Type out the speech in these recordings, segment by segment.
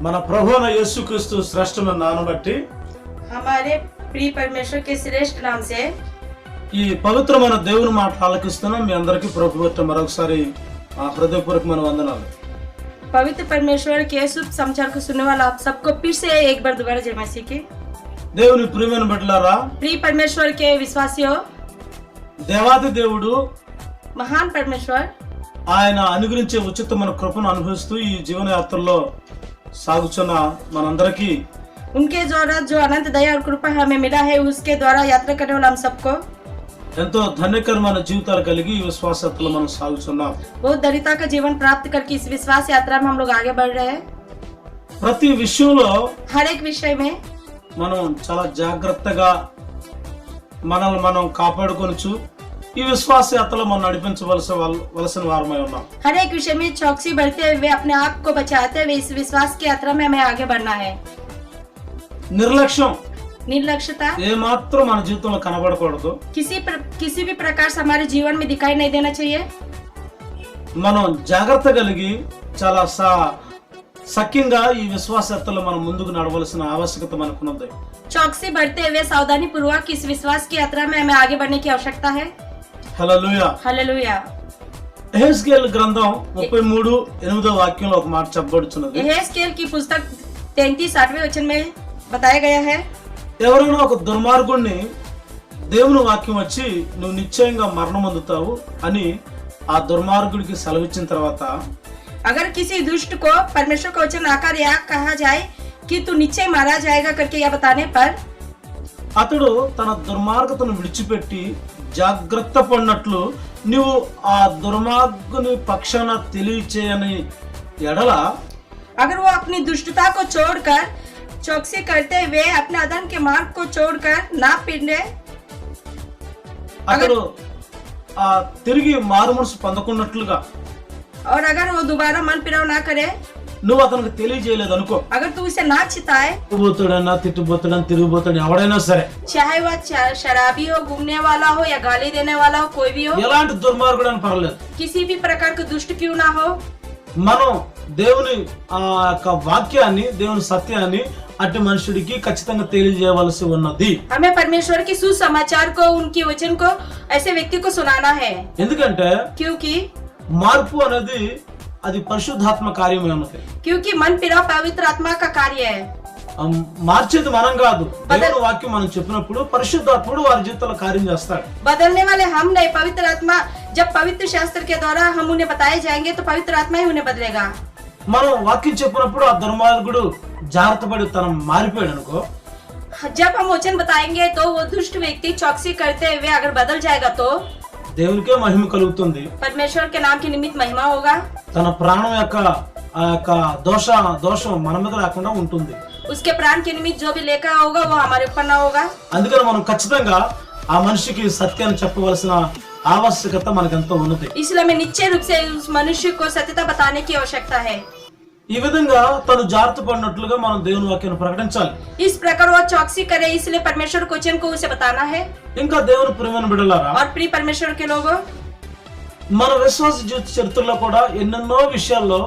మన ప్రభువైన యేసుక్రీస్తు శ్రేష్టమైన నామమును బట్టి हमारे प्रिय परमेश्वर के श्रेष्ठ नाम से ఈ పవిత్రమైన దేవుని మాట ఆలకిస్తున్న మీ అందరికీ ప్రభువైన మరొకసారి హృదయపూర్వకమైన వందనాలు. पवित्र परमेश्वर के शुभ समाचार को सुनने वाला आप सबको फिर से एक बार दोबारा जय मसीह की। దేవుని ప్రియమైన బిడ్డలారా, प्रिय परमेश्वर के विश्वासियों, దేవాది దేవుడు महान परमेश्वर ఆయన అనుగ్రహించే ఉచితమైన కృపను అనుభవిస్తూ ఈ జీవన యాత్రలో సాగుచున్న మనందరికీ उनके द्वारा जो अनंत दया और कृपा हमें मिला है उसके द्वारा यात्रा करने वाला हम सबको ఎంతో ధన్యకరమైన జీవితాలు కలిగి ఈ విశ్వాస యాత్రలో మనం సాగుచున్నాం. बहुत धन्यता का जीवन प्राप्त करके इस विश्वास यात्रा में हम लोग आगे बढ़ रहे हैं। ప్రతి విషయంలో हर एक विषय में మనం చాలా జాగ్రత్తగా మనల్ని మనం కాపాడుకొనొచ్చు. ఈ విశ్వాస యాత్రలో మనం నడిపించవలసిన వారమై ఉన్నాం. हर एक विषय में चौकसी बढ़ते हुए अपने आप को बचाते हुए इस विश्वास की यात्रा में हमें आगे बढ़ना है। నిర్లక్ష్యం निर्लक्ष्यता ఏమాత్రం మన జీవితంలో కనబడకూడదు. किसी भी प्रकार से हमारे जीवन में दिखाई नहीं देना चाहिए। మనం జాగ్రత్త కలిగి చాలా సఖ్యంగా ఈ విశ్వాస యాత్రలో మనం ముందుకు నడవలసిన ఆవశ్యకత మనకున్నది. चौकसी बढ़ते हुए सावधानी पूर्वक इस विश्वास की यात्रा में हमें आगे बढ़ने की आवश्यकता है। హల్లెలూయా. हालेलुया। యెహెజ్కేలు గ్రంథం 33:8 వాక్యంలో ఒక మాట చెప్పబడుచున్నది. यहेजकेल की पुस्तक 33:8वें वचन में बताया गया है, ఎవరైనా ఒక దుర్మార్గుణ్ణి దేవుని వాక్యం వచ్చి నువ్వు నిశ్చయంగా మరణం పొందుతావు అని ఆ దుర్మార్గుడికి సెలవిచ్చిన తర్వాత अगर किसी दुष्ट को परमेश्वर का वचन आकर यह कहा जाए कि तू निश्चय मारा जाएगा करके यह बताने पर అతడు తన దుర్మార్గతను విడిచిపెట్టి జాగ్రత్త పడినట్లు నువ్వు ఆ దుర్మార్గుని పక్షాన తెలియచేయని ఎడల अगर वो अपनी दुष्टता को छोड़कर चौकसी करते हुए अपने अदन के मार्ग को छोड़कर ना पिंडे అతడు ఆ తిరిగి మారు మనసు పొందకున్నట్లుగా और अगर वो दोबारा मन फिराव ना करे, నువ్వు అతనికి తెలియజేయలేదు అనుకో, अगर तू उसे ना चिताए, తిరుగుబోతాడన్నా తిట్టుబోతాడని తిరుగుబోతాడు ఎవడైనా సరే, चाहे वह शराबी हो, घूमने वाला हो या गाली देने वाला हो, कोई भी हो, ఎలాంటి దుర్మార్గుడు అని పర్లేదు, किसी भी प्रकार का दुष्ट क्यों ना हो, మనం దేవుని ఆ యొక్క వాక్యాన్ని దేవుని సత్యాన్ని అట్టి మనుషుడికి ఖచ్చితంగా తెలియజేయవలసి ఉన్నది. हमें परमेश्वर की सुसमाचार को, उनके वचन को ऐसे व्यक्ति को सुनाना है। ఎందుకంటే क्योंकि మార్పు అనేది అది పరిశుద్ధాత్మ కార్యమే ఉన్నది. क्योंकि मन फिराव पवित्र आत्मा का कार्य है। మార్చేది మనం కాదు, దేవుని వాక్యం మనం చెప్పినప్పుడు పరిశుద్ధాత్ముడు వారి జీవితంలో కార్యం చేస్తాడు. बदलने वाले हम नहीं, पवित्र आत्मा। जब पवित्र शास्त्र के द्वारा हम उन्हें बताए जाएंगे तो पवित्र आत्मा ही उन्हें बदलेगा। మనం వాక్యం చెప్పినప్పుడు ఆ దుర్మార్గుడు జాగ్రత్త పడి తను మారిపోయాడు అనుకో, जब हम वचन बताएंगे तो वो दुष्ट व्यक्ति चौकसी करते हुए अगर बदल जाएगा तो దేవునికే మహిమ కలుగుతుంది. परमेश्वर के नाम की निमित्त महिमा होगा। తన ప్రాణం యొక్క ఆ యొక్క దోషం మన మీద లేకుండా ఉంటుంది. उसके प्राण के निमित्त जो भी लेकर होगा वो हमारे ऊपर ना होगा। అందుకని మనం ఖచ్చితంగా ఆ మనిషికి సత్యాన్ని చెప్పవలసిన ఆవశ్యకత మనకెంతో ఉన్నది. इसलिए हमें निश्चय रूप से उस मनुष्य को सत्यता बताने की आवश्यकता है। ఈ విధంగా తను జాగ్రత్త పడినట్లుగా మనం దేవుని వాక్యాన్ని ప్రకటించాలి. इस प्रकार वो चौकसी करे, इसलिए परमेश्वर के वचन को उसे बताना है। ఇంకా దేవుని ప్రియమైన బిడ్డలారా, और प्रिय परमेश्वर के लोगों, మన విశ్వాస జీవిత చరిత్రలో కూడా ఎన్నెన్నో విషయాల్లో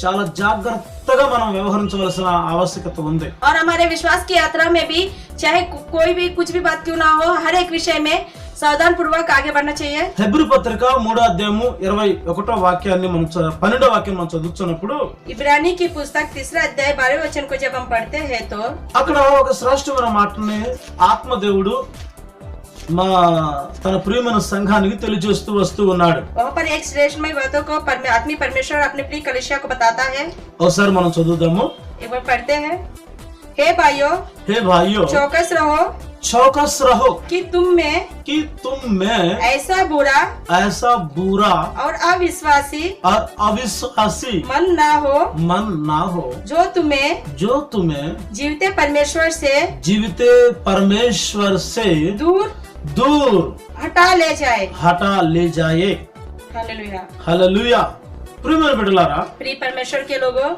చాలా జాగ్రత్తగా మనం వ్యవహరించవలసిన ఆవశ్యకత ఉంది. और हमारे विश्वास की यात्रा में भी चाहे कोई भी कुछ भी बात क्यों ना हो, हर एक विषय में सावधान पूर्वक आगे बढ़ना चाहिए। హెబ్రీ పత్రిక 3:21 వాక్యాన్ని మనం 12వ వాక్యాన్ని మనం చదువుతున్నప్పుడు इब्रानी की पुस्तक 3 अध्याय 12 वचन को जब हम पढ़ते हैं तो అక్కడ ఒక శ్రేష్టమైన మాటని ఆత్మదేవుడు తన ప్రియమైన సంఘానికి తెలియజేస్తూ వస్తూ ఉన్నాడు. वहाँ पर एक श्रेष्ठमय बातों को आत्मीय परमेश्वर अपनी प्रिय कलीसिया को बताता है। ఒకసారి మనం చదువుదాము. एक बार पढ़ते हैं। हे भाइयों, चौकस रहो कि तुम में ऐसा बुरा और अविश्वासी मन ना हो जो तुम्हें जीविते परमेश्वर से दूर हटा ले जाए। హల్లెలూయా. ప్రియమైన బిడ్డలారా, प्रिय परमेश्वर के लोगों,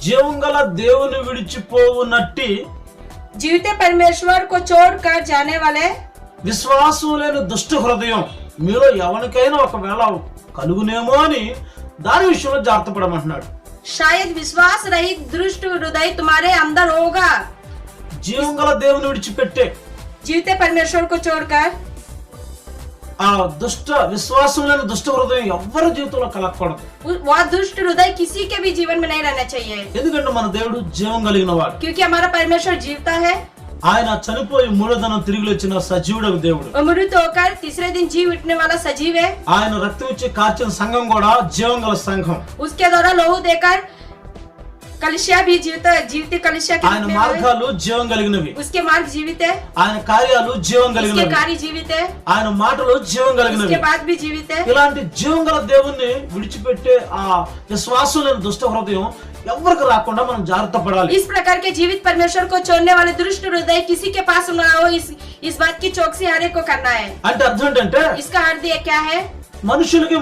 జీవంగల దేవుని విడిచిపోవునట్టి जीविते परमेश्वर को छोड़कर जाने वाले విశ్వాసం లేని దుష్ట హృదయం మీలో ఎవరికైనా ఒకవేళ కలుగునేమో అని దాని విషయంలో జాగ్రత్త పడమంటున్నాడు. शायद विश्वास रहित दुष्ट हृदय तुम्हारे अंदर होगा। జీవం గల దేవుని విడిచిపెట్టే जीवते परमेश्वर को छोड़कर ఆ దుష్ట విశ్వాసం లేని దుష్ట హృదయం ఎవ్వరి జీవితంలో కలగకూడదు. वह दुष्ट हृदय किसी के भी जीवन में नहीं रहना चाहिए, ఎందుకంటే మన దేవుడు జీవం కలిగిన వాడు. क्योंकि हमारा परमेश्वर जीवता है। ఆయన చనిపోయి మూడో దినం తిరిగి వచ్చిన సజీవుడకు దేవుడు. मृत होकर तीसरे दिन जीव उठने वाला सजीव है। ఆయన రక్తం ఇచ్చి కార్చిన సంఘం కూడా జీవం గల సంఘం. उसके द्वारा लहू देकर कलिसिया भी जीवते कलिसिया के ఆయన रूप में है। మార్గాలు జీవం కలిగినవి, उसके मार्ग जीवित है, ఆయన కార్యాలు జీవం उसके కలిగినవి, कार्य जीवित है, ఆయన మాటలు జీవం उसके కలిగినవి. बात भी जीवित है। ఇలాంటి జీవం గల దేవుణ్ణి విడిచిపెట్టే ఆ విశ్వాసం లేని దుష్ట హృదయం ఎవరికి రాకుండా మనం జాగ్రత్త పడాలి. इस प्रकार के जीवित परमेश्वर को छोड़ने वाले दुष्ट हृदय किसी के पास ना हो, इस बात की चौकसी हर एक को करना है। అంటే అర్థం ఏంటంటే इसका अर्थ ये क्या है? మనుషులకి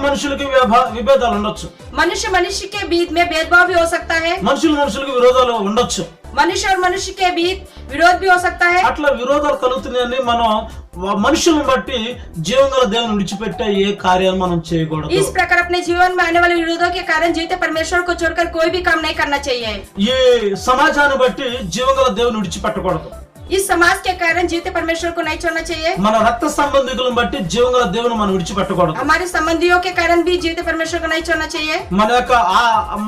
విభేదాలు ఉండొచ్చు, मनुष्य मनुष्य के बीच में भेदभाव भी हो सकता है, మనుషులకి విరోధాలు ఉండొచ్చు. मनुष्य और मनुष्य के बीच विरोध भी हो सकता है। అట్లా విరోధాలు కలుగుతున్నాయని మనం మనుషులను బట్టి జీవం గల దేవుని విడిచిపెట్టే ఏ కార్యాలు మనం చేయకూడదు. इस प्रकार अपने जीवन में आने वाले विरोधों के कारण जीते परमेश्वर को छोड़कर कोई भी काम नहीं करना चाहिए। ఈ సమాజాన్ని బట్టి జీవం గల దేవుని విడిచిపెట్టకూడదు. इस समाज के कारण जीते परमेश्वर को नहीं छोड़ना चाहिए। మన రక్త సంబంధికులను బట్టి జీవం గల దేవుని మనం విడిచిపెట్టకూడదు. हमारे संबंधियों के कारण भी जीते परमेश्वर को नहीं छोड़ना चाहिए। మన యొక్క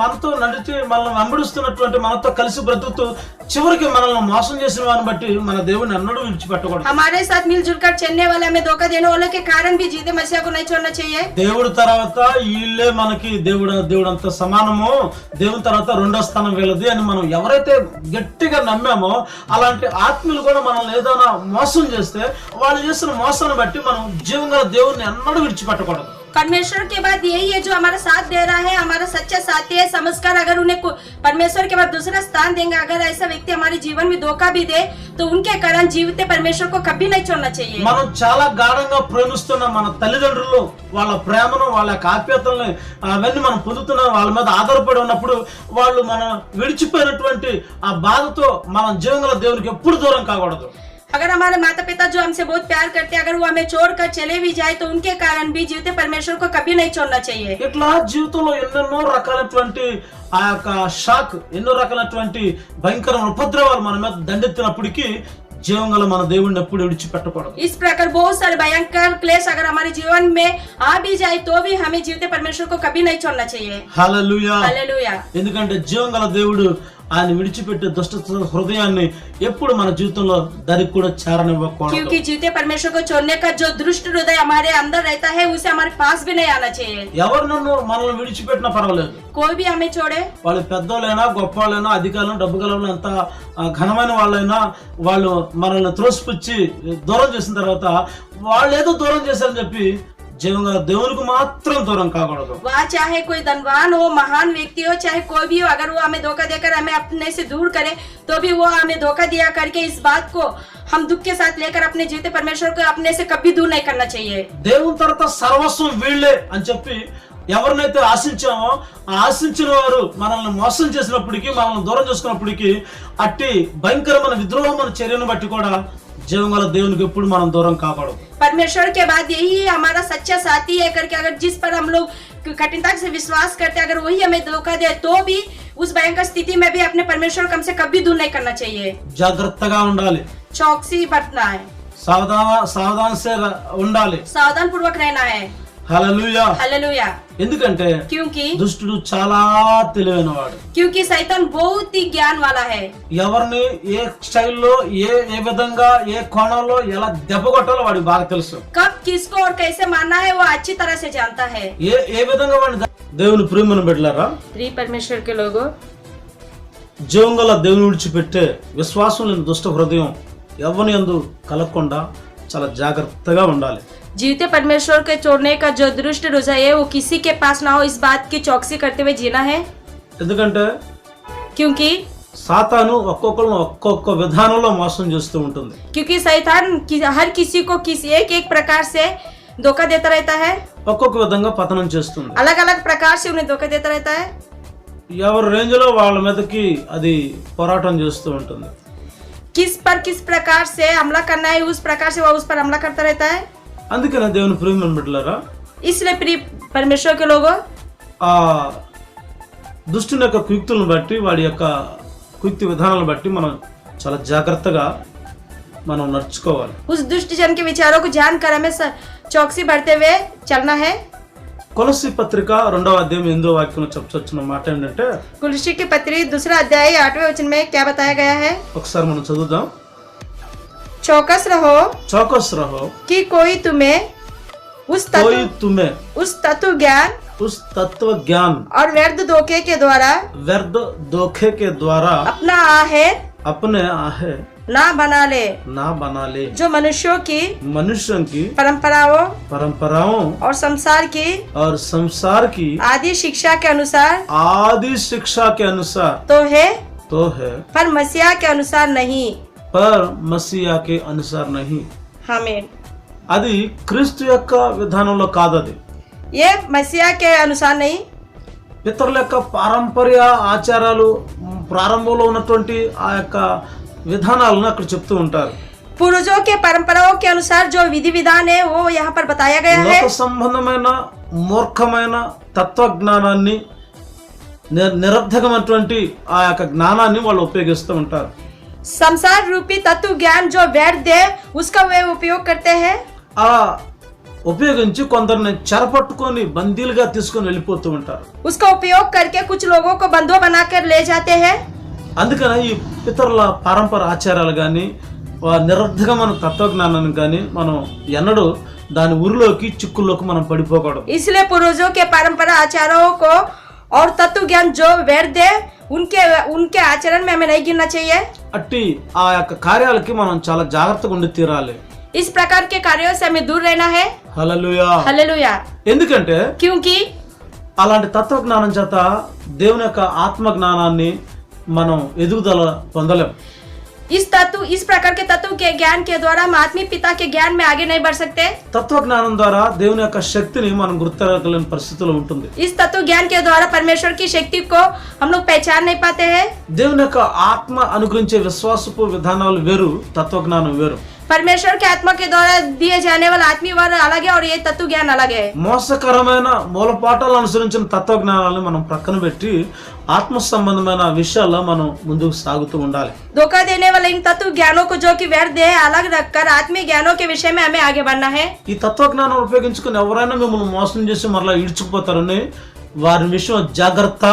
మనతో నడిచి మనల్ని వెంబడిస్తున్నటువంటి మనతో కలిసి బ్రతుకుతూ చివరికి మనల్ని మోసం చేసిన వారిని బట్టి మన దేవుని అన్నడూ విడిచిపెట్టకూడదు. हमारे साथ मिलजुल कर चलने वाले हमें धोखा देने वालों के कारण भी जीते मसीहा को नहीं छोड़ना चाहिए। దేవుడి తర్వాత వీళ్ళే మనకి దేవుడు అంత సమానము, దేవుని తర్వాత రెండో స్థానం వీళ్ళది అని మనం ఎవరైతే గట్టిగా నమ్మామో అలాంటి ఆత్మీయులు కూడా మనల్ని ఏదైనా మోసం చేస్తే వాళ్ళు చేసిన మోసాన్ని బట్టి మనం జీవం గల దేవుణ్ణి అన్నడూ విడిచిపెట్టకూడదు. परमेश्वर के बाद यही है जो हमारा साथ दे रहा है, हमारा सच्चा साथी है। समझकर अगर उन्हें परमेश्वर के बाद दूसरा स्थान देंगे, अगर ऐसा व्यक्ति हमारे जीवन में धोखा भी दे तो उनके कारण जीवित परमेश्वर को कभी नहीं छोड़ना चाहिए। మనం చాలా గాఢంగా ప్రేమిస్తున్న మన తల్లిదండ్రులు వాళ్ళ ప్రేమను వాళ్ళ ఆప్యాయతల్ని అవన్నీ మనం పొందుతున్నాం, వాళ్ళ మీద ఆధారపడి ఉన్నప్పుడు వాళ్ళు మనం విడిచిపోయినటువంటి ఆ బాధతో మనం జీవం గల దేవునికి ఎప్పుడు దూరం కాకూడదు. अगर हमारे माता पिता जो हमसे बहुत प्यार करते हैं, अगर वो हमें छोड़कर चले भी जाए तो उनके कारण भी जीवते परमेश्वर को कभी नहीं छोड़ना चाहिए। ఇట్లా జీవితంలో ఎన్నెన్నో రకాలైనటువంటి ఆ యొక్క షాక్, ఎన్నో రకాలైనటువంటి భయంకరమైన ఉపద్రవాలు మన మీద దండెత్తినప్పటికీ జీవం గల మన దేవుడిని ఎప్పుడు విడిచిపెట్టకూడదు. इस प्रकार बहुत सारे भयंकर क्लेश अगर हमारे जीवन में आ भी जाए तो भी हमें जीवते परमेश्वर को कभी नहीं छोड़ना चाहिए। హల్లెలూయా. हालेलुया। ఎందుకంటే జీవం గల దేవుడు ఆయన విడిచిపెట్టే దుష్ట హృదయాన్ని ఎప్పుడు మన జీవితంలో దానికి కూడా చేరనివ్వకూడదు. क्योंकि जीते परमेश्वर को छोड़ने का जो दुष्ट हृदय हमारे अंदर रहता है उसे हमारे पास भी नहीं आना चाहिए। ఎవరు నన్ను మనల్ని విడిచిపెట్టినా పర్వాలేదు, कोई भी हमें छोड़े, వాళ్ళు పెద్దోళ్ళైనా గొప్పవాళ్ళైనా అధికారులు డబ్బు గలవాళ్ళు ఎంత ఘనమైన వాళ్ళైనా వాళ్ళు మనల్ని త్రోసిపుచ్చి దూరం చేసిన తర్వాత వాళ్ళు ఏదో దూరం చేశారని చెప్పి జీవం గల దేవునికి మాత్రం దూరం కాకూడదు. वह चाहे कोई धनवान हो, महान व्यक्ति हो, चाहे कोई भी हो, अगर वो हमें धोखा देकर हमें अपने से दूर करे तो भी वो हमें धोखा दिया करके इस बात को हम दुख के साथ लेकर अपने जीते परमेश्वर को अपने से कभी दूर नहीं करना चाहिए। దేవుని తర్వాత సర్వస్వం వీళ్ళే అని చెప్పి ఎవరినైతే ఆశించామో ఆ ఆశించిన వారు మనల్ని మోసం చేసినప్పటికీ మనల్ని దూరం చేసుకున్నప్పటికీ అట్టి భయంకరమైన విద్రోహమైన చర్యను బట్టి కూడా జీవం గల దేవునికి ఎప్పుడు మనం దూరం కాకూడదు. परमेश्वर के बाद यही हमारा सच्चा साथी है करके अगर जिस पर हम लोग कठिनता से विश्वास करते, अगर वही हमें धोखा दे तो भी उस भयंकर स्थिति में भी अपने परमेश्वर को हमसे कभी दूर नहीं करना चाहिए। జాగ్రత్తగా ఉండాలి, चौकसी बरतना है, సావధాన ఉండాలి, सावधान पूर्वक रहना है। హల్లెలూయా. हालेलुया। ఎందుకంటే क्योंकि దుష్టుడు చాలా తెలివైన వాడు. शैतान बहुत ही ज्ञान वाला है। ఎవరిని ఏ స్టైల్లో ఏ విధంగా ఏ కోణంలో ఎలా దెబ్బ కొట్టాలో వాడికి బాగా తెలుసు. कब किसको और कैसे मारना है वो अच्छी तरह से जानता है। ఏ విధంగా వాడిని దేవుని ప్రేమను పెట్టారా. प्रिय परमेश्वर के लोगों, జీవం గల దేవుని విడిచిపెట్టే విశ్వాసం లేని దుష్ట హృదయం ఎవరిని యందు కలగకుండా చాలా జాగ్రత్తగా ఉండాలి. जीवते परमेश्वर के छोड़ने का जो दुष्ट हृदय है वो किसी के पास ना हो, इस बात की चौकसी करते हुए जीना है। ఎందుకంటే क्योंकि సాతాను ఒక్కొక్కరిని ఒక్కొక్క విధానంలో మోసం చేస్తూ ఉంటుంది. शैतान हर किसी को एक एक प्रकार से धोखा देता रहता है, ఒక్కొక్క విధంగా పతనం చేస్తుంది. अलग अलग प्रकार से उन्हें धोखा देता रहता है। ఎవరి రేంజ్ లో వాళ్ళ మీదకి అది పోరాటం చేస్తూ ఉంటుంది. किस प्रकार से हमला करना है उस प्रकार से वो उस पर हमला करता रहता है। అందుకనే దేవుని ప్రేమను బిడ్డలారా, इसलिए प्रिय परमेश्वर के लोगों, ఆ దుష్టుని యొక్క కుయుక్తులను బట్టి వాడి యొక్క కుయుక్తి విధానాలను బట్టి మనం చాలా జాగ్రత్తగా మనం నడుచుకోవాలి. उस दुष्ट जन के विचारों को जानकर हमें चौकसी बढ़ते हुए चलना है. కొలస్సీ పత్రిక 2వ అధ్యాయం 8వ వాక్యంలో చెప్పొచ్చిన మాట ఏంటంటే, कुलसी की पत्री 2 अध्याय 8वें वचन में क्या बताया गया है? ఒకసారి మనం చదువుదాం. चौकस रहो चौकस रहो कि कोई तुम्हें उस तत्व ज्ञान उस तत्व ज्ञान और व्यर्थ धोखे के द्वारा अपना आहे ना बना ले जो मनुष्यों की परंपराओं और संसार की आदि शिक्षा के अनुसार तो है पर मसीहा के अनुसार नहीं. आमीन. అది క్రీస్తు యొక్క విధానంలో కాదు. అది ये मसीहा के अनुसार नहीं. పితరుల యొక్క పారంపర్య ఆచారాలు ప్రారంభంలో ఉన్నటువంటి ఆ యొక్క విధానాలను అక్కడ చెప్తూ ఉంటారు. पूर्वजों के परंपराओं के अनुसार जो विधि विधान है वो यहाँ पर बताया गया है. లోక సంబంధమైన మూర్ఖమైన తత్వజ్ఞానాన్ని నిరర్ధకమైనటువంటి ఆ యొక్క జ్ఞానాన్ని వాళ్ళు ఉపయోగిస్తూ ఉంటారు. संसार रूपी तत्व ज्ञान जो व्यर्थ है उसका वे उपयोग करते हैं. అలా ఉపయోగించి కొందరిని చెరపట్టుకొని బందీలుగా తీసుకొని వెళ్ళిపోతూ ఉంటారు. उसका उपयोग करके कुछ लोगों को बंधुआ बनाकर ले जाते हैं. అందుకనే ఈ పితరుల పారంపర ఆచారాలు కానీ నిరర్ధకమైన తత్వజ్ఞానాన్ని కానీ మనం ఎన్నడూ దాని ఉరిలోకి చిక్కుల్లోకి మనం పడిపోకూడదు. इसलिए पूर्वजों के परंपरा आचारों को और तत्व ज्ञान जो व्यर्थ है उनके आचरण में हमें नहीं गिनना चाहिए. అట్టి ఆ యొక్క కార్యాలకి మనం చాలా జాగ్రత్తగా ఉండి తీరాలి. इस प्रकार के कार्यों से हमें दूर रहना है. హల్లెలూయా. हालेलुया. ఎందుకంటే क्योंकि అలాంటి తత్వజ్ఞానం చేత దేవుని యొక్క ఆత్మ జ్ఞానాన్ని మనం ఎదుగుదల పొందలేం. इस प्रकार के तत्व के ज्ञान के द्वारा हम आत्मिक पिता के ज्ञान में आगे नहीं बढ़ सकते. తత్వజ్ఞానం ద్వారా దేవుని యొక్క శక్తిని మనం గుర్తించలేని పరిస్థితిలో ఉంటుంది. इस तत्व ज्ञान के द्वारा परमेश्वर की शक्ति को हम लोग पहचान नहीं पाते हैं. దేవుని యొక్క ఆత్మ అనుగ్రహించే విశ్వాసపు విధానాలు వేరు, తత్వజ్ఞానం వేరు. परमेश्वर के आत्मा के द्वारा दिए जाने वाला आत्मीय वर अलग है और ये तत्व ज्ञान अलग है. మోసకరమైన మూలపాఠాలు అనుసరించిన తత్వజ్ఞానాలను మనం ప్రక్కన పెట్టి ఆత్మ సంబంధమైన విషయాల్లో మనం ముందుకు సాగుతూ ఉండాలి. धोखा देने वाले इन तत्व ज्ञानों को जो कि व्यर्थ है अलग रखकर आत्मीय ज्ञानों के विषय में हमें आगे बढ़ना है. ఈ తత్వజ్ఞానం ఉపయోగించుకుని ఎవరైనా మిమ్మల్ని మోసం చేసి మరలా ఇడ్చుకుపోతారని వారి విషయం జాగ్రత్త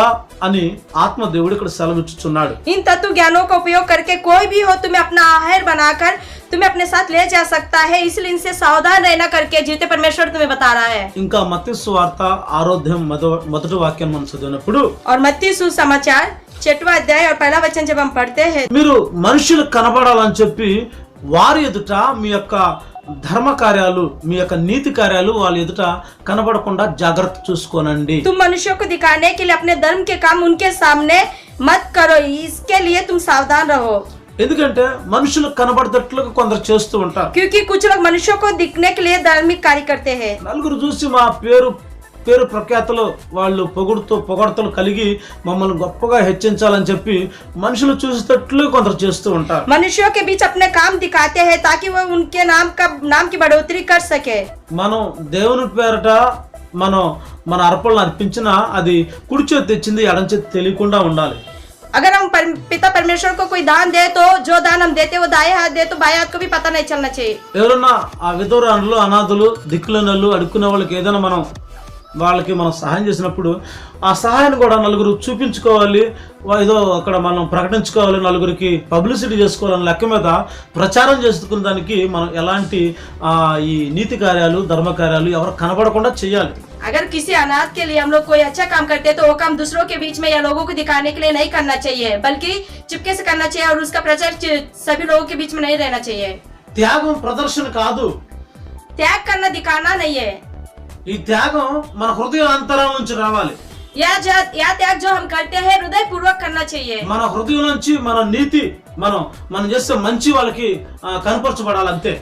అని ఆత్మ దేవుడు ఇక్కడ సెలవిచ్చుచున్నాడు. इन तत्व ज्ञानों का उपयोग करके कोई भी हो तुम्हें अपना आहार बनाकर तुम्हें अपने साथ ले जा सकता है, इसलिए इनसे सावधान रहना करके जीते परमेश्वर तुम्हें बता रहा है. ఇంకా మత్తయి సువార్త 6వ అధ్యాయం మొదటి వాక్యం మనం చదివినప్పుడు और मत्ती सुसमाचार 6वां अध्याय और पहला वचन जब हम पढ़ते हैं, మీరు మనుషులకు కనబడాలని చెప్పి వారి ఎదుట మీ యొక్క ధర్మ కార్యాలు మీ యొక్క నీతి కార్యాలు వాళ్ళ ఎదుట కనబడకుండా జాగ్రత్త చూసుకోనండి. तुम मनुष्यों को दिखाने के लिए अपने धर्म के काम उनके सामने मत करो, इसके लिए तुम सावधान रहो. ఎందుకంటే మనుషులకు కనబడేటట్లుగా కొందరు చేస్తూ ఉంటారు. क्योंकि कुछ लोग मनुष्यों को दिखने के लिए धार्मिक कार्य करते हैं. నలుగురు చూసి మా పేరు ప్రఖ్యాతలు వాళ్ళు పొగడతలు కలిగి మమ్మల్ని గొప్పగా హెచ్చించాలని చెప్పి మనుషులు చూసేటట్లు కొందరు చేస్తూ ఉంటారు. मनुष्यों के बीच अपने काम दिखाते हैं ताकि वो उनके नाम की बढ़ोतरी कर सके. మనం దేవుని పేరట మన అర్పణలు అర్పించినా అది కుడి చేతి తెచ్చింది ఎడం చేతి తెలియకుండా ఉండాలి. अगर हम पिता परमेश्वर को कोई दान दे तो जो दान हम देते वो दाएं हाथ दे तो बाएं हाथ को भी पता नहीं चलना चाहिए. ఎవరన్నా ఆ విధవరాలు అనాథులు దిక్కులేనోళ్ళు అడుక్కునే వాళ్ళకి ఏదైనా వాళ్ళకి మనం సహాయం చేసినప్పుడు ఆ సహాయాన్ని కూడా నలుగురు చూపించుకోవాలి, ఏదో అక్కడ మనం ప్రకటించుకోవాలి, నలుగురికి పబ్లిసిటీ చేసుకోవాలని లెక్క మీద ప్రచారం చేసుకునే దానికి మనం ఎలాంటి ఈ నీతి కార్యాలు ధర్మ కార్యాలు ఎవరు కనబడకుండా చేయాలి. अगर किसी अनाथ के लिए हम लोग कोई अच्छा काम करते हैं तो वो काम दूसरों के बीच में या लोगों को दिखाने के लिए नहीं करना चाहिए, बल्कि चुपके से करना चाहिए और उसका प्रचार सभी लोगों के बीच में नहीं रहना चाहिए. త్యాగం ప్రదర్శన కాదు, त्याग करना दिखाना नहीं है. ఈ త్యాగం మన హృదయ అంతరాల నుంచి రావాలి. या त्याग जो हम करते हैं हृदय पूर्वक करना चाहिए. మన హృదయం నుంచి మన నీతి మనం చేసే మంచి వాళ్ళకి కనపరచబడాలి అంతే.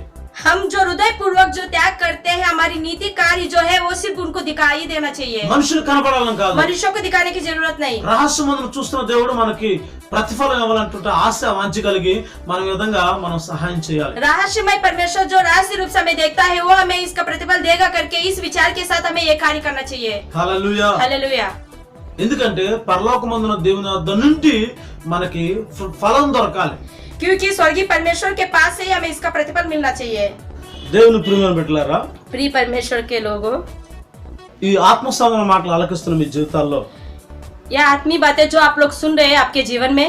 हम जो हृदय पूर्वक जो त्याग करते हैं हमारी नीति कार्य जो है वो सिर्फ उनको दिखाई देना चाहिए, మనుషులు కనపడాలని కాదు. मनुष्यों को दिखाने की जरूरत नहीं. రహస్యమందును చూస్తున్న దేవుడు మనకి ప్రతిఫలం ఇవ్వాలంటే ఆశ వాంఛ కలిగి మన విధంగా మనం సహాయం చేయాలి. रहस्यमय परमेश्वर जो रहस्य रूप से हमें देखता है वो हमें इसका प्रतिफल देगा करके इस विचार के साथ हमें ये कार्य करना चाहिए. హల్లెలూయా. हालेलुया. ఎందుకంటే పరలోకమందున దేవుని వద్ద నుండి మనకి ఫలం దొరకాలి. क्योंकि स्वर्गीय परमेश्वर के पास से ही हमें इसका प्रतिफल मिलना चाहिए। దేవుని ప్రియమైన బిడ్డలారా, प्रिय परमेश्वर के लोगों, ఈ ఆత్మ సంబంధ మాటలు ఆలకిస్తున్న మీ జీవితాల్లో यह आत्मीय बातें जो आप लोग सुन रहे हैं आपके जीवन में,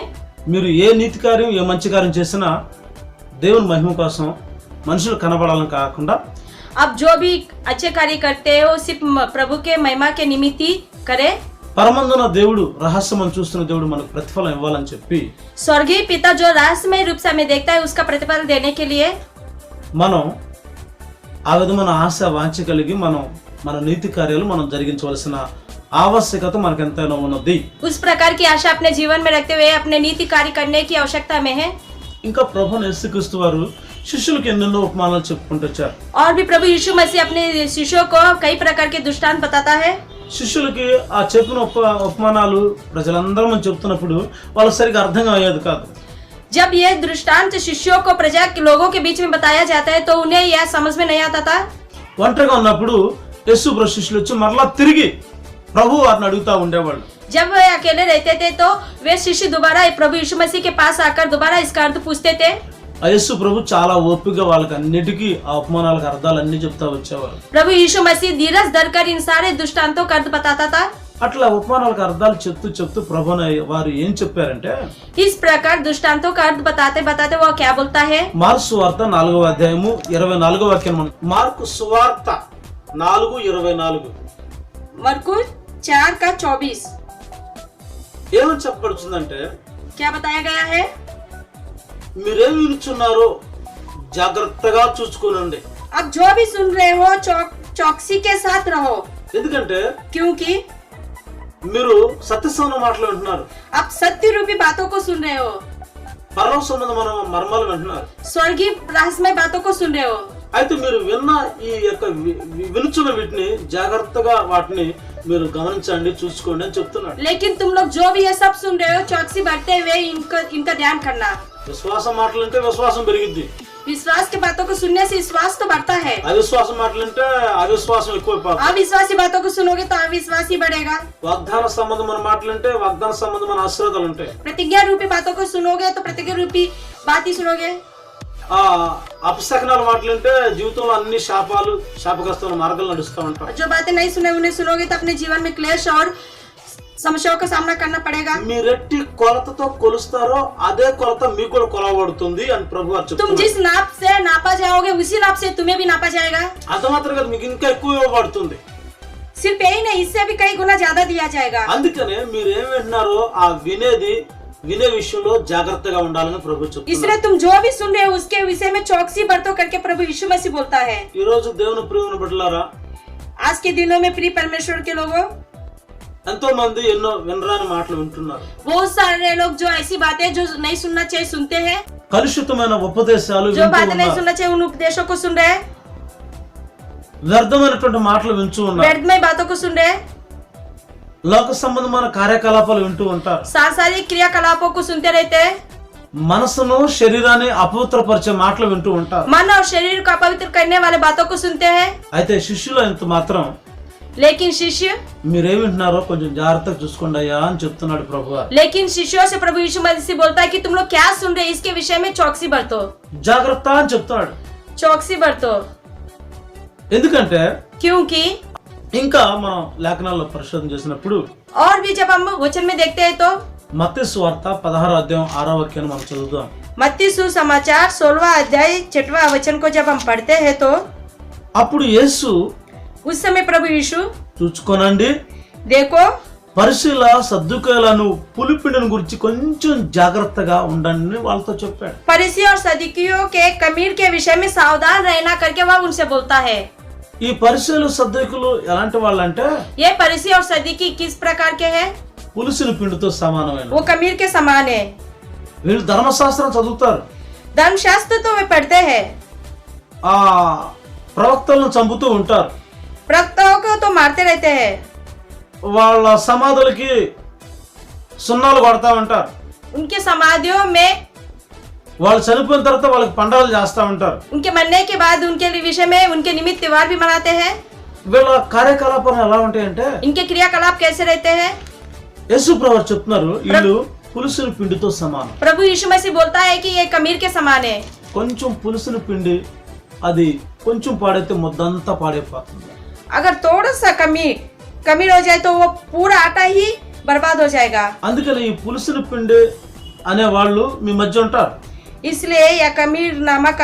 మీరు ఏ నీతి కార్యం ఏ మంచి కార్యం చేసినా దేవుని మహిమ కోసం మనుషులు కనబడాలని కాకుండా आप जो भी अच्छे कार्य करते हो सिर्फ प्रभु के महिमा के निमित्त ही करे। పరమందున దేవుడు రహస్యమని చూస్తున్న దేవుడు మనకు ప్రతిఫలం ఇవ్వాలని చెప్పి स्वर्गीय पिता जो रहस्यमय रूप से हमें देखता है उसका प्रतिफल देने के लिए మనం ఆ విధమైన ఆశ వాంఛ కలిగి మన నీతి కార్యాలు మనం జరిగించవలసిన ఆవశ్యకత మనకు ఎంతైనా ఉన్నది. उस प्रकार की आशा अपने जीवन में रखते हुए अपने नीति कार्य करने की आवश्यकता में है। ఇంకా ప్రభువుని యేసుక్రీస్తు వారు శిష్యులకు ఎన్నెన్నో ఉపమానాలు చెప్పుకుంటూ వచ్చారు. और भी प्रभु यीशु मसीह अपने शिष्यों को कई प्रकार के दृष्टांत बताता है। శిష్యులకి ఆ చెప్పిన ఉపమానాలు ప్రజలందరూ మనం చెప్తున్నప్పుడు వాళ్ళకి సరిగా అర్థం అయ్యేది కాదు. जब ये दृष्टांत शिष्यों को प्रजा के लोगों के बीच में बताया जाता है तो उन्हें यह समझ में नहीं आता था। ఒంటరిగా ఉన్నప్పుడు యేసు ప్రభు శిష్యులు వచ్చి మరలా తిరిగి ప్రభు వారిని అడుగుతా ఉండేవాళ్ళు. जब वे अकेले रहते थे तो वे शिष्य दोबारा प्रभु यीशु मसीह के पास आकर दोबारा इसका अर्थ पूछते थे। ఆ యేసు ప్రభు చాలా ఓపికగా వాళ్ళకి అన్నిటికీ ఆ ఉపమానాలకు అర్థాలన్నీ చెప్తా వచ్చేవారు. प्रभु यीशु मसीह धीरज धरकर इन सारे दृष्टांतों का अर्थ बताता था। అట్లా ఉపమానాలకు అర్థాలు చెప్తూ ప్రభుని వారు ఏం చెప్పారంటే, इस प्रकार दृष्टांतों का अर्थ बताते बताते वो क्या बोलता है। మార్కు సువార్త 4వ అధ్యాయము 24వ వాక్యం. మార్కు సువార్త 4:24 मरकुस 4:24 ఏమని చెప్పబడుతుందంటే, क्या बताया गया है। మీరేం వినుచున్నారో జాగ్రత్తగా చూసుకోనండి. अब जो भी सुन रहे हो चौकसी के साथ रहो, ఎందుకంటే क्योंकि మీరు సత్యసంబంధ మాటలు వింటున్నారు, आप सत्य रूपी बातों को सुन रहे हो, పరలోక సంబంధ మర్మాలు వింటున్నారు. स्वर्गीय रहस्यमय बातों को सुन रहे हो। అయితే మీరు విన్న ఈ యొక్క వినుచున్న వీటిని జాగ్రత్తగా వాటిని మీరు గమనించండి, చూసుకోండి అని చెప్తున్నాడు. लेकिन तुम लोग जो भी ये सब सुन रहे हो चौकसी बढ़ते हुए इनका ध्यान करना। విశ్వాసం మాటలంటే విశ్వాసం పెరిగిద్ది, विश्वास की बातों को सुनने से विश्वास तो बढ़ता है। అవిశ్వాసం మాటలంటే అవిశ్వాసం ఎక్కువైపోతుంది. अविश्वासी बातों को सुनोगे तो अविश्वासी बढ़ेगा। వాగ్దాన సంబంధమైన మాటలంటే వాగ్దాన సంబంధమైన ఆశీర్వాదాలు ఉంటాయి. प्रतिज्ञा रूपी बातों को सुनोगे तो प्रतिज्ञा रूपी बात ही सुनोगे। ఆ అపశకనాల మాటలంటే జీవితంలో అన్ని శాపగ్రస్తమైన మార్గాలు నడుస్తూ ఉంటారు. जो बातें नहीं सुने उन्हें सुनोगे तो अपने जीवन में क्लेश और समस्याओं का सामना करना पड़ेगा। మీరెట్టి కొలతతో కొలుస్తారో అదే కొలత మీకు కూడా కొలవబడుతుంది అని ప్రభువు तुम చెప్తున్నారు. जिस नाप से नापा जाओगे उसी नाप से तुम्हें भी नापा जाएगा। అంత మాత్రం కాదు, మీకు ఇంకా ఎక్కువ ఇవ్వబడుతుంది. सिर्फ यही नहीं, इससे भी कई गुना ज्यादा दिया जाएगा। అందుకనే మీరు ఏం వింటున్నారో ఆ వినే విషయంలో జాగ్రత్తగా ఉండాలని ప్రభు చెప్తున్నారు. इसलिए तुम जो भी सुन रहे हो उसके विषय में चौकसी बरतो करके प्रभु यीशु मसीह बोलता है। ఈ రోజు దేవుని ప్రియమైన బిడ్డలారా, आज के दिनों में प्रिय परमेश्वर के लोगों, ఎంతో మంది ఎన్నో వినరాని మాటలు వింటున్నారు. बहुत सारे लोग जो ऐसी बातें जो नहीं सुनना चाहिए सुनते हैं, కలుషితమైన ఉపదేశాలు जो వింటూ बातें नहीं ఉన్నారు, सुनना चाहिए उन उपदेशों को सुन रहे हैं, వ్యర్థమైనటువంటి మాటలు వింటూ ఉన్నారు, व्यर्थमय बातों को सुन रहे हैं, లోక సంబంధమైన కార్యకలాపాలు వింటూ ఉంటారు, सांसारिक क्रियाकलापों को सुनते रहते हैं, మనసును శరీరాన్ని అపవిత్రపరిచే మాటలు వింటూ ఉంటారు. मन और शरीर को अपवित्र करने वाले बातों को सुनते हैं। అయితే శిష్యులు ఎంత మాత్రం लेकिन शिष्य మీరేం వింటున్నారో కొంచెం జాగ్రత్తగా చూసుకోండి అయ్యా అని చెప్తున్నాడు ప్రభువు. लेकिन शिष्यों से प्रभु यीशु मसीह बोलता है कि तुम लोग क्या सुन रहे हैं इसके विषय में चौकसी बरतो, జాగ్రత్త అని చెప్తున్నాడు. चौकसी बरतो। ఎందుకంటే क्योंकि ఇంకా మనం లేఖనాల్లో పరిశోధన చేసినప్పుడు और भी जब हम वचन में देखते हैं तो మత్తయి సువార్త 16వ అధ్యాయం 6వ వాక్యాన్ని మనం చదువుదాం. मत्ती सुसमाचार 16वां अध्याय 6वां वचन को जब हम पढ़ते हैं तो అప్పుడు యేసు उस समय प्रभु यीशु చూచుకోనండి, देखो పరిశీల సద్దుకాయలను పులిపిండిని గురించి కొంచెం జాగ్రత్తగా ఉండండి వాళ్ళతో చెప్పాడు. फरीसी और सदुकियों के कमीर के विषय में सावधान रहना करके वह उनसे बोलता है। ఈ పరిశీలు సద్దుకులు ఎలాంటి వాళ్ళంటే ये फरीसी और सदुकी किस प्रकार के हैं? పులిసిన పిండితో సమానమైన. वो कमीर के समान है। వీళ్ళు ధర్మశాస్త్రం చదువుతారు, धर्मशास्त्र तो वे पढ़ते हैं, ఆ ప్రవక్తలను చంపుతూ ఉంటారు, प्रवक्ताओं को तो मारते रहते हैं, వాళ్ళ సమాధులకి సున్నాలు కొడతా ఉంటారు, उनके समाधियों में వాళ్ళు చనిపోయిన తర్వాత వాళ్ళకి పండగలు చేస్తా ఉంటారు. उनके मरने के बाद उनके विषय में उनके निमित्त त्योहार भी मनाते हैं। వీళ్ళ కార్యకలాపాలు ఎలా ఉంటాయంటే इनके क्रियाकलाप कैसे रहते हैं? యేసు ప్రభువు చెప్తున్నారు వీళ్ళు పులుసుని పిండితో సమానం. प्रभु यीशु मसीह बोलता है कि ये कमीर के समान है। కొంచెం పులుసుని పిండి అది కొంచెం పాడైతే ముద్దంతా పాడైపోతుంది. अगर थोड़ा सा कमीर हो जाए तो वो पूरा आटा ही बर्बाद हो जाएगा। అందుకని ఈ పులుసుని పిండి అనే వాళ్ళు మీ మధ్య ఉంటారు. इसलिए यह कमीर नामक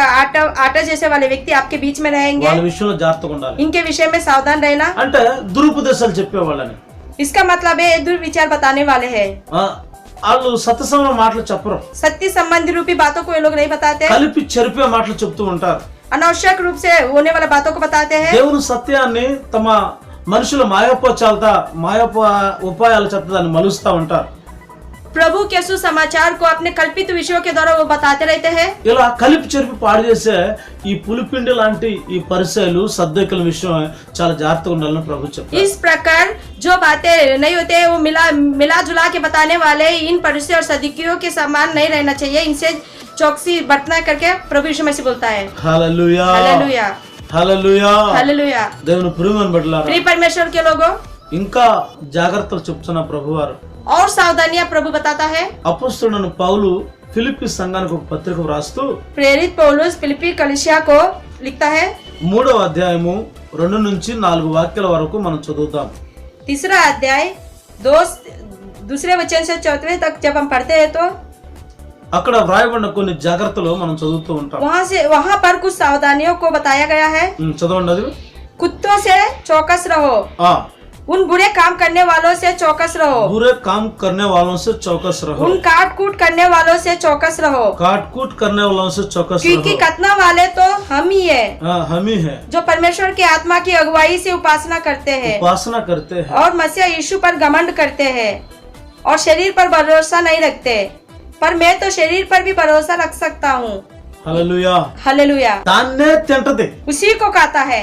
आटा जैसे वाले व्यक्ति आपके बीच में रहेंगे। వాళ్ళ విషయంలో జాగ్రత్తగా ఉండాలి. इनके विषय में सावधान रहना। అంటే దురుపదేశాలు చెప్పేవాళ్ళని. इसका मतलब है दुर्विचार बताने वाले हैं। వాళ్ళు సత్యసంబంధ మాటలు చెప్పరు. सत्य संबंधी रूपी बातों को ये लोग नहीं बताते। కలిపి చెరిపే మాటలు చెప్తూ ఉంటారు. अनावश्यक रूप से होने वाले बातों को बताते हैं। దేవుని సత్యాన్ని తమ మనుషుల ఉపాయాల చేత దాన్ని మలుస్తా ఉంటారు. प्रभु के सुसमाचार को अपने कल्पित विषयों के द्वारा वो बताते रहते हैं। ఇలా కలిపి చెరిపి పాడు చేసే ఈ పులిపిండి లాంటి ఈ పరిచయాలు సద్దకుల విషయం చాలా జాగ్రత్తగా ఉండాలని ప్రభు చెప్పారు. इस प्रकार जो बातें नहीं होते वो मिला जुला के बताने वाले इन परिचय और सदुकियों के समान नहीं रहना चाहिए। इनसे चौकसी बरतना करके प्रभु यीशु मसीह बोलता है। Hallelujah hallelujah hallelujah hallelujah. దేవుని ప్రియమైన బిడ్డలారా, प्रिय परमेश्वर के लोगों, ఇంకా జాగ్రత్తలు చెప్తున్న ప్రభువారు और सावधानियां प्रभु बताता है। అపోస్తలుడైన పౌలు ఫిలిప్పీ సంఘానికి ఒక పత్రిక రాస్తూ प्रेरित पौलुस फिलिप्पी कलीसिया को लिखता है। 3వ అధ్యాయము 2-4 వాక్యాల వరకు మనం చదువుతాం. तीसरा अध्याय दूसरे वचन से 4वें तक जब हम पढ़ते हैं तो అక్కడ వ్రాయబడిన కొన్ని జాగ్రత్తలు మనం చదువుతూ ఉంటాం. वहाँ पर कुछ सावधानियों को बताया गया है। చదవండి అది. कुत्तों से चौकस रहो, उन बुरे काम करने वालों से चौकस रहो, बुरे काम करने वालों से चौकस रहो, उन काट कूट करने वालों से चौकस रहो, काट कूट करने वालों से चौकस क्योंकि रहो. कतना वाले तो हम ही है, हम ही है जो परमेश्वर की आत्मा की अगुवाई से उपासना करते हैं उपासना करते हैं और मसीह यीशु पर घमंड करते हैं और शरीर पर भरोसा नहीं रखते। पर मैं तो शरीर पर भी भरोसा रख सकता हूँ। Hallelujah hallelujah. దాన్నే తింటది. उसी को खाता है,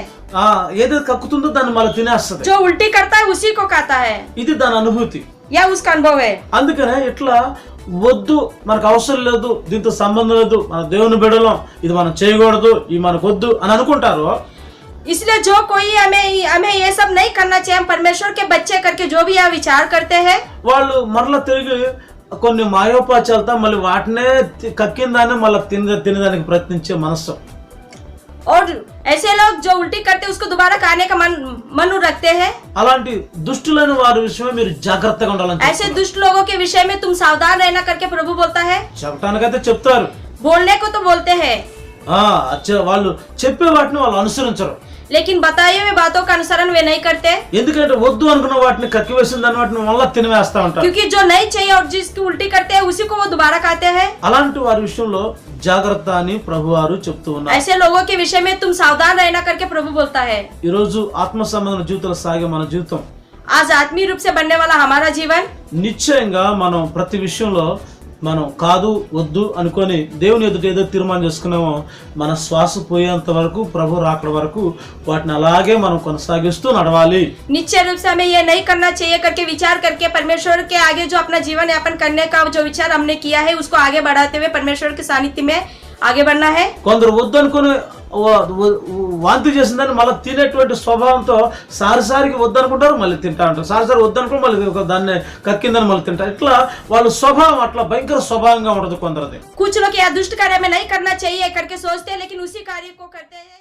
ఏదైతే కక్కుతుందో దాన్ని మళ్ళీ తినేస్తది. जो उल्टी करता है उसी को खाता है, ఇది దాని అనుభూతి. या उसका अनुभव है। అందుకనే ఇట్లా వద్దు, మనకు అవసరం లేదు, దీంతో సంబంధం లేదు, మన దేవుని బిడ్డలం, ఇది మనం చేయకూడదు, ఇది మనకు వద్దు అని అనుకుంటారు. इसलिए जो कोई हमें ये सब नहीं करना चाहिए, हम परमेश्वर के बच्चे करके जो भी यह विचार करते हैं, వాళ్ళు మరలా తిరిగి కొన్ని మాయోపాచాలతో మళ్ళీ వాటినే కక్కిందాన్ని మళ్ళీ తినడానికి ప్రయత్నించే మనస్సు. और ऐसे लोग जो उल्टी करते हैं उसको दोबारा खाने का मन रखते हैं। అలాంటి దుష్టులైన వారి విషయమే మీరు జాగ్రత్తగా ఉండాలని ऐसे दुष्ट लोगों के विषय में तुम सावधान रहना करके प्रभु बोलता है। చెప్పటానికైతే చెప్తారు, बोलने को तो बोलते हैं, వాళ్ళు చెప్పే వాటిని వాళ్ళు అనుసరించరు. लेकिन बताए हुए बातों का अनुसरण वे नहीं करते, ఎందుకంటే వద్దు అనుకున్న వాటిని కక్కివేసిన దాని వాటిని మళ్ళీ తినివేస్తా ఉంటారు. क्योंकि जो नहीं चाहिए और जिसकी उल्टी करते हैं उसी को वो दोबारा खाते हैं। అలాంటి వారి విషయంలో జాగ్రత్త అని ప్రభువారు చెప్తూ ఉన్నారు. ऐसे लोगों के विषय में तुम सावधान रहना करके प्रभु बोलता है। ఈ రోజు ఆత్మ సంబంధమైన జీవితంలో సాగే మన జీవితం, आज आत्मीय रूप से बनने वाला हमारा जीवन, నిశ్చయంగా మనం ప్రతి విషయంలో మనం కాదు వద్దు అనుకొని దేవుని ఎదుట ఏదో తీర్మానం చేసుకున్నామో మన శ్వాస పోయేంత వరకు ప్రభు రాకడ వరకు వాటిని అలాగే మనం కొనసాగిస్తూ నడవాలి. निश्चय रूप से हमें ये नहीं करना चाहिए करके विचार करके परमेश्वर के आगे जो अपना जीवन यापन करने का जो विचार हमने किया है उसको आगे बढ़ाते हुए परमेश्वर के सानिध्य में आगे बढ़ना है। కొందరు వద్దు అనుకుని వాంతి చేసిందని మళ్ళీ తినేటువంటి స్వభావంతో సారిసారికి వద్దనుకుంటారు, మళ్ళీ తింటా ఉంటారు, సారిసారి వద్దనుకుని మళ్ళీ దాన్ని కక్కిందని మళ్ళీ తింటారు. ఇట్లా వాళ్ళ స్వభావం అట్లా భయంకర స్వభావంగా ఉండదు కొందరిది. कुछ लोग यह दुष्ट कार्य में नहीं करना चाहिए करके सोचते हैं लेकिन उसी कार्य को करते हैं।